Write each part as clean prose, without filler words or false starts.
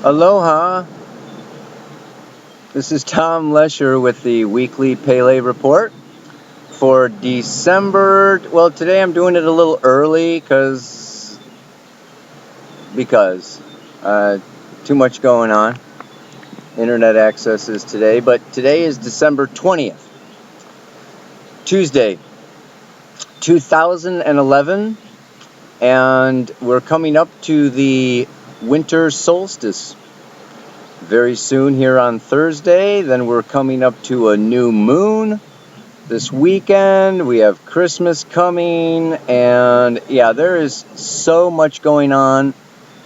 Aloha, this is Tom Lesher with the weekly Pele report for December. Well, today I'm doing it a little early because too much going on. Internet access is today, but today is December 20th, Tuesday, 2011, and we're coming up to the winter solstice very soon here on Thursday. Then we're coming up to a new moon this weekend. We have Christmas coming, and yeah, there is so much going on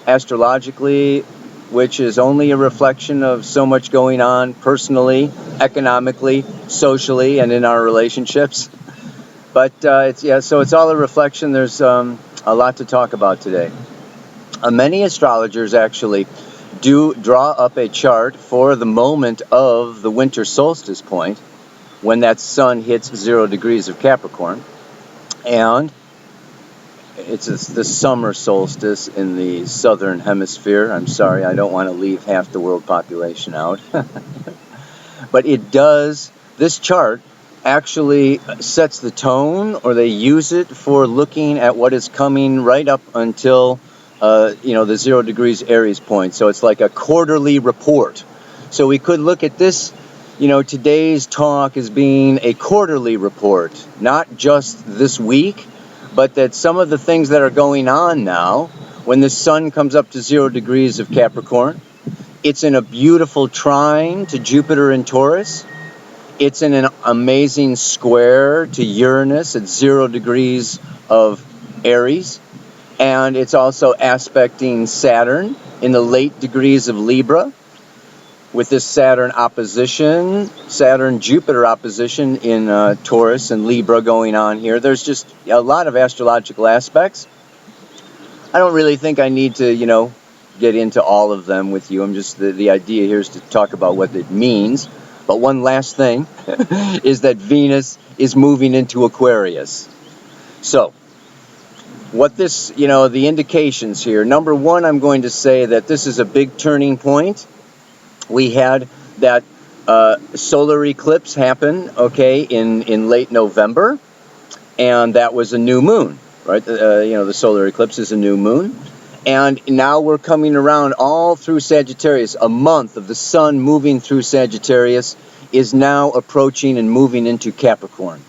astrologically, which is only a reflection of so much going on personally, economically, socially, and in our relationships. But so it's all a reflection. There's a lot to talk about today. Many astrologers actually do draw up a chart for the moment of the winter solstice point, when that sun hits 0 degrees of Capricorn, and it's the summer solstice in the southern hemisphere. I'm sorry, I don't want to leave half the world population out. But this chart actually sets the tone, or they use it for looking at what is coming right up until the 0 degrees Aries point. So it's like a quarterly report. So we could look at this, today's talk as being a quarterly report, not just this week, but that some of the things that are going on now, when the sun comes up to 0 degrees of Capricorn, it's in a beautiful trine to Jupiter in Taurus. It's in an amazing square to Uranus at 0 degrees of Aries. And it's also aspecting Saturn in the late degrees of Libra, with this Saturn-Jupiter opposition in Taurus and Libra going on here. There's just a lot of astrological aspects. I don't really think I need to, get into all of them with you. I'm just, the idea here is to talk about what it means. But one last thing is that Venus is moving into Aquarius. So, what this, the indications here. Number one, I'm going to say that this is a big turning point. We had that solar eclipse happen, in late November, and that was a new moon, right? The solar eclipse is a new moon, and now we're coming around all through Sagittarius. A month of the sun moving through Sagittarius is now approaching and moving into Capricorn.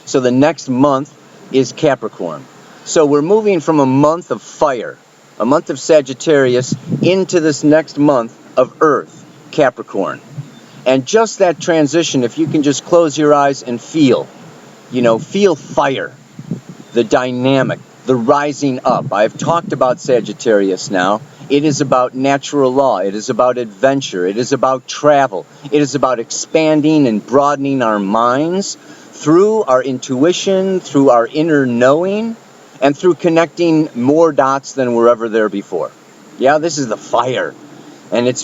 So the next month is Capricorn. So we're moving from a month of fire, a month of Sagittarius, into this next month of Earth, Capricorn. And just that transition, if you can just close your eyes and feel fire, the dynamic, the rising up. I've talked about Sagittarius now. It is about natural law. It is about adventure. It is about travel. It is about expanding and broadening our minds through our intuition, through our inner knowing, and through connecting more dots than were ever there before. Yeah, this is the fire. And it's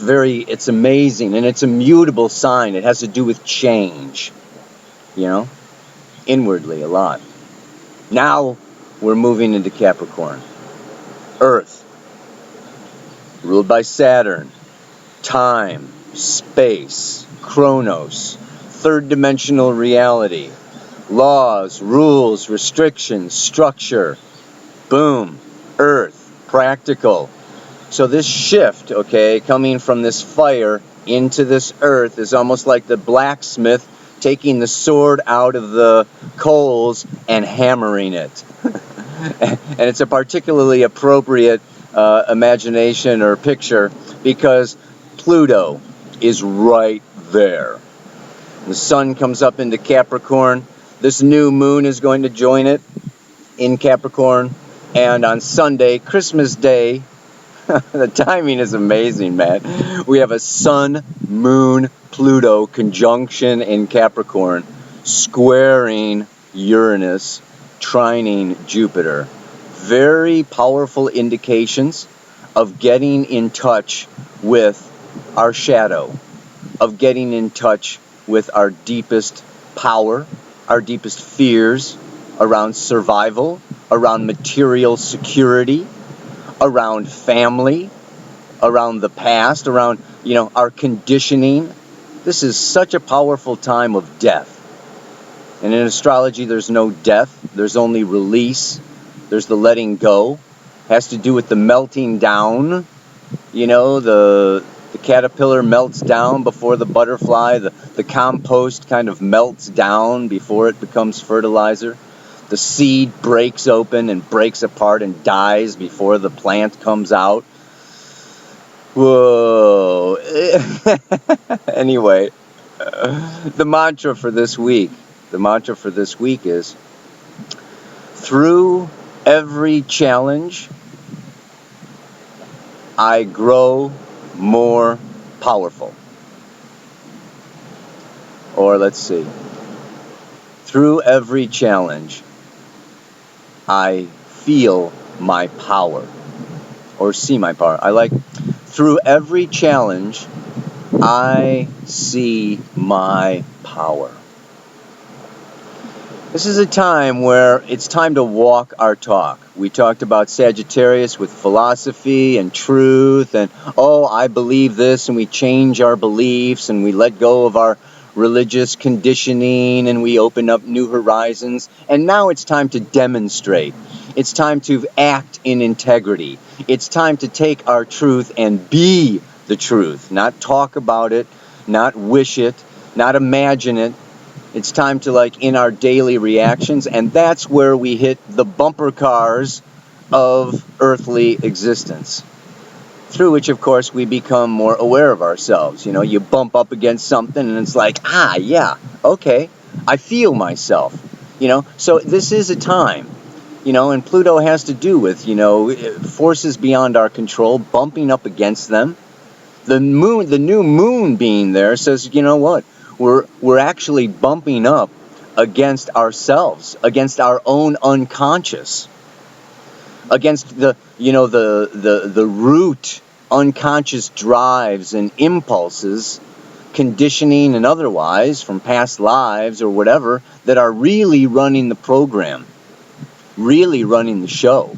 amazing, and it's a mutable sign. It has to do with change, inwardly a lot. Now we're moving into Capricorn. Earth, ruled by Saturn, time, space, chronos, third-dimensional reality, laws, rules, restrictions, structure, boom, Earth, practical. So this shift, coming from this fire into this earth is almost like the blacksmith taking the sword out of the coals and hammering it. And it's a particularly appropriate imagination or picture because Pluto is right there. The sun comes up into Capricorn. This new moon is going to join it in Capricorn. And on Sunday, Christmas Day, the timing is amazing, man. We have a Sun-Moon-Pluto conjunction in Capricorn, squaring Uranus, trining Jupiter. Very powerful indications of getting in touch with our shadow, of getting in touch with our deepest power, our deepest fears around survival, around material security, around family, around the past, around, our conditioning. This is such a powerful time of death. And in astrology, there's no death. There's only release. There's the letting go. It has to do with the melting down. The caterpillar melts down before the butterfly. The compost kind of melts down before it becomes fertilizer. The seed breaks open and breaks apart and dies before the plant comes out. Whoa. Anyway, the mantra for this week is, through every challenge, I grow more powerful. Or let's see. Through every challenge, I feel my power. Or see my power. I like, through every challenge, I see my power. This is a time where it's time to walk our talk. We talked about Sagittarius with philosophy and truth and, I believe this, and we change our beliefs and we let go of our religious conditioning and we open up new horizons. And now it's time to demonstrate. It's time to act in integrity. It's time to take our truth and be the truth, not talk about it, not wish it, not imagine it. It's time to, in our daily reactions, and that's where we hit the bumper cars of earthly existence, through which, of course, we become more aware of ourselves. You bump up against something, and it's like, yeah, okay, I feel myself. So this is a time, and Pluto has to do with, forces beyond our control, bumping up against them. The new moon being there says, what? We're actually bumping up against ourselves, against our own unconscious, against the root unconscious drives and impulses, conditioning and otherwise, from past lives or whatever, that are really running the program, really running the show.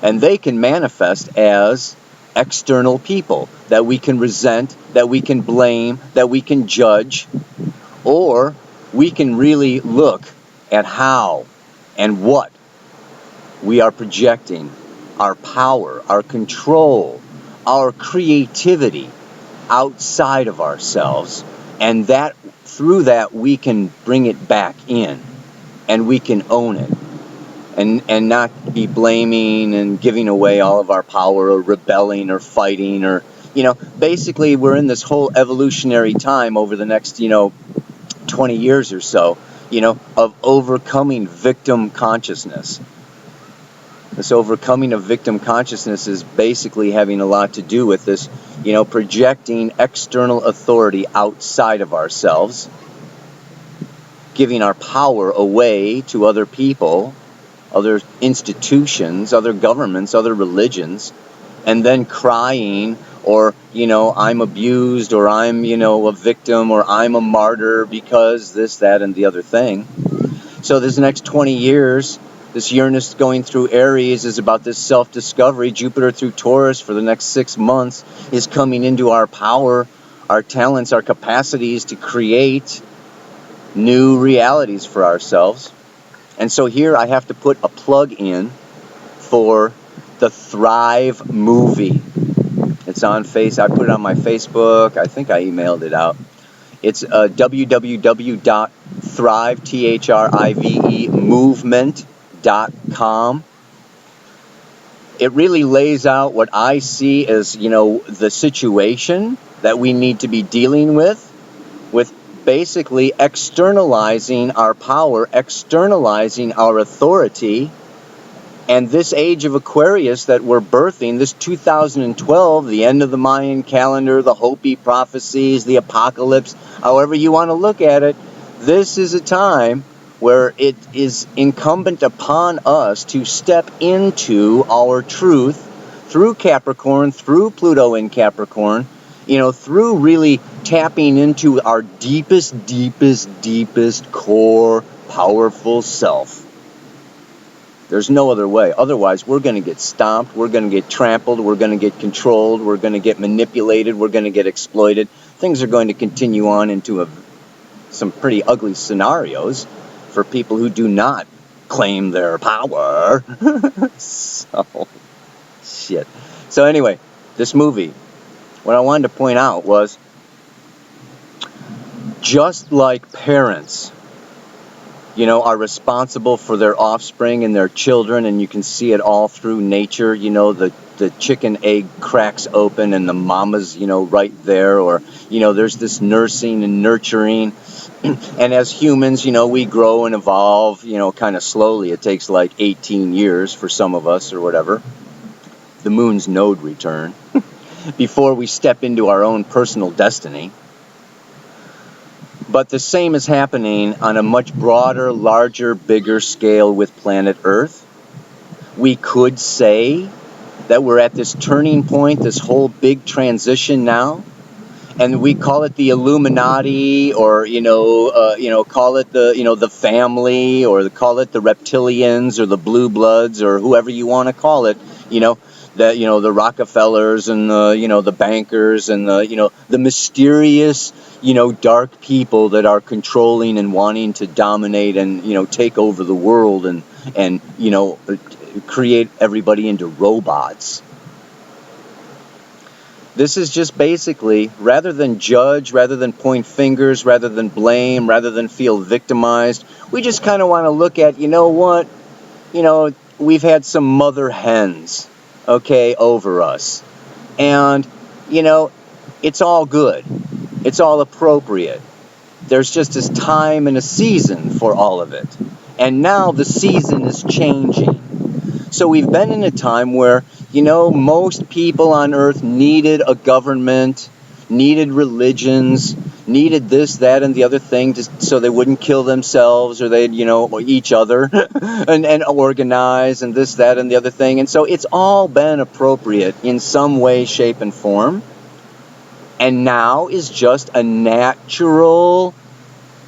And they can manifest as external people that we can resent, that we can blame, that we can judge, or we can really look at how and what we are projecting our power, our control, our creativity outside of ourselves, and that through that we can bring it back in and we can own it. And not be blaming and giving away all of our power or rebelling or fighting or, basically we're in this whole evolutionary time over the next, 20 years or so, of overcoming victim consciousness. This overcoming of victim consciousness is basically having a lot to do with this, projecting external authority outside of ourselves, giving our power away to other people, other institutions, other governments, other religions, and then crying, or, I'm abused, or I'm, a victim, or I'm a martyr because this, that, and the other thing. So this next 20 years, this Uranus going through Aries is about this self-discovery. Jupiter through Taurus for the next 6 months is coming into our power, our talents, our capacities to create new realities for ourselves. And so here I have to put a plug in for the Thrive movie. It's on I put it on my Facebook. I think I emailed it out. It's www.thrive.movement.com. It really lays out what I see as, the situation that we need to be dealing with basically externalizing our power, externalizing our authority. And this age of Aquarius that we're birthing, this 2012, the end of the Mayan calendar, the Hopi prophecies, the apocalypse, however you want to look at it, this is a time where it is incumbent upon us to step into our truth through Capricorn, through Pluto in Capricorn, through really tapping into our deepest core, powerful self. There's no other way. Otherwise, we're going to get stomped, we're going to get trampled, we're going to get controlled, we're going to get manipulated, we're going to get exploited. Things are going to continue on into some pretty ugly scenarios for people who do not claim their power. So, shit. So anyway, this movie, what I wanted to point out was, just like parents, are responsible for their offspring and their children, and you can see it all through nature. The chicken egg cracks open and the mama's, right there, or, there's this nursing and nurturing. And as humans, we grow and evolve, kind of slowly. It takes like 18 years for some of us or whatever. The moon's node return before we step into our own personal destiny. But the same is happening on a much broader, larger, bigger scale with planet Earth. We could say that we're at this turning point, this whole big transition now, and we call it the Illuminati, or call it the family, or call it the reptilians, or the blue bloods, or whoever you want to call it. The Rockefellers and the bankers and the mysterious dark people that are controlling and wanting to dominate and take over the world and create everybody into robots. This is just basically, rather than judge, rather than point fingers, rather than blame, rather than feel victimized, we just kind of want to look at, we've had some mother hens, over us. And, it's all good. It's all appropriate. There's just this time and a season for all of it. And now the season is changing. So we've been in a time where, most people on Earth needed a government, needed religions, needed this, that, and the other thing so they wouldn't kill themselves or they'd, or each other and organize and this, that, and the other thing. And so it's all been appropriate in some way, shape, and form. And now is just a natural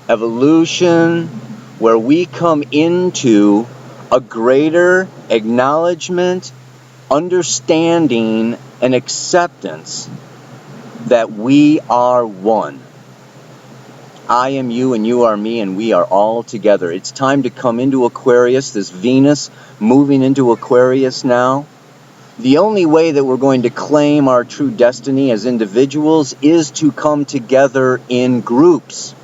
evolution where we come into a greater acknowledgement, understanding, and acceptance that we are one. I am you and you are me and we are all together. It's time to come into Aquarius, this Venus moving into Aquarius now. The only way that we're going to claim our true destiny as individuals is to come together in groups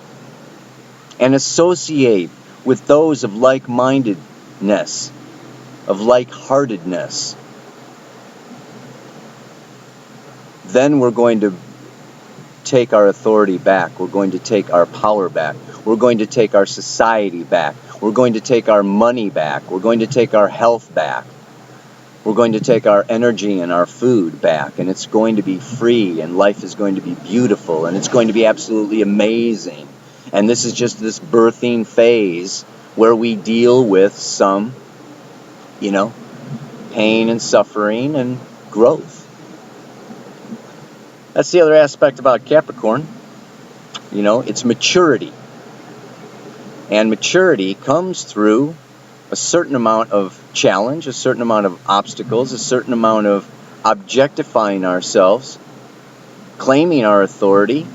and associate with those of like-mindedness, of like-heartedness. Then we're going to take our authority back. We're going to take our power back. We're going to take our society back. We're going to take our money back. We're going to take our health back. We're going to take our energy and our food back, and it's going to be free, and life is going to be beautiful, and it's going to be absolutely amazing. And this is just this birthing phase where we deal with some, pain and suffering and growth. That's the other aspect about Capricorn. It's maturity. And maturity comes through a certain amount of challenge, a certain amount of obstacles, a certain amount of objectifying ourselves, claiming our authority,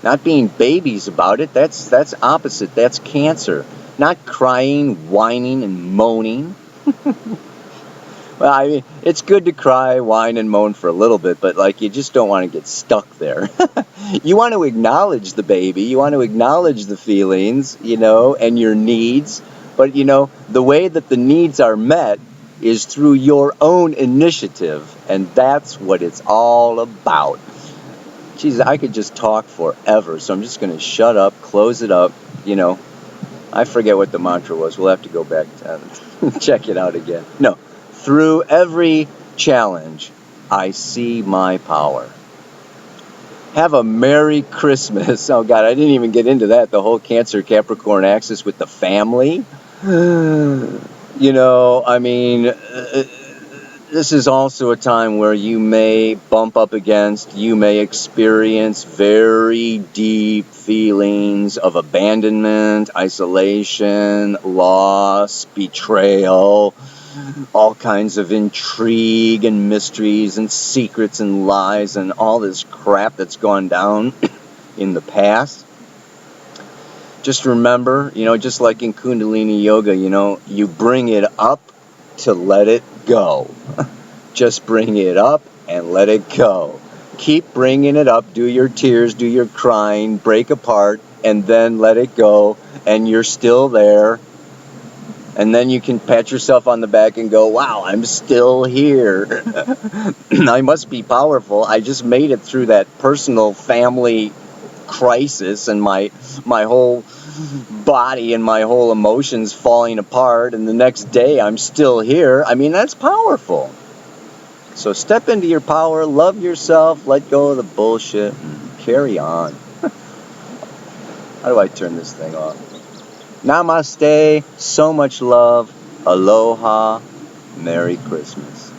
not being babies about it. That's opposite. That's Cancer. Not crying, whining, and moaning. Well, it's good to cry, whine, and moan for a little bit, but you just don't want to get stuck there. You want to acknowledge the baby, you want to acknowledge the feelings, and your needs, but the way that the needs are met is through your own initiative, and that's what it's all about. Geez, I could just talk forever, so I'm just going to shut up, close it up, I forget what the mantra was. We'll have to go back and check it out again. No. Through every challenge, I see my power. Have a Merry Christmas. Oh, God, I didn't even get into that. The whole Cancer-Capricorn axis with the family. this is also a time where you may bump up against, you may experience very deep feelings of abandonment, isolation, loss, betrayal, all kinds of intrigue and mysteries and secrets and lies and all this crap that's gone down in the past. Just remember, just like in Kundalini Yoga, you bring it up to let it go. Just bring it up and let it go. Keep bringing it up. Do your tears, do your crying, break apart, and then let it go, and you're still there. And then you can pat yourself on the back and go, wow, I'm still here. I must be powerful. I just made it through that personal family crisis, and my whole body and my whole emotions falling apart, and the next day I'm still here. I mean, that's powerful. So step into your power, love yourself, let go of the bullshit, and carry on. How do I turn this thing off? Namaste, so much love, aloha, Merry Christmas.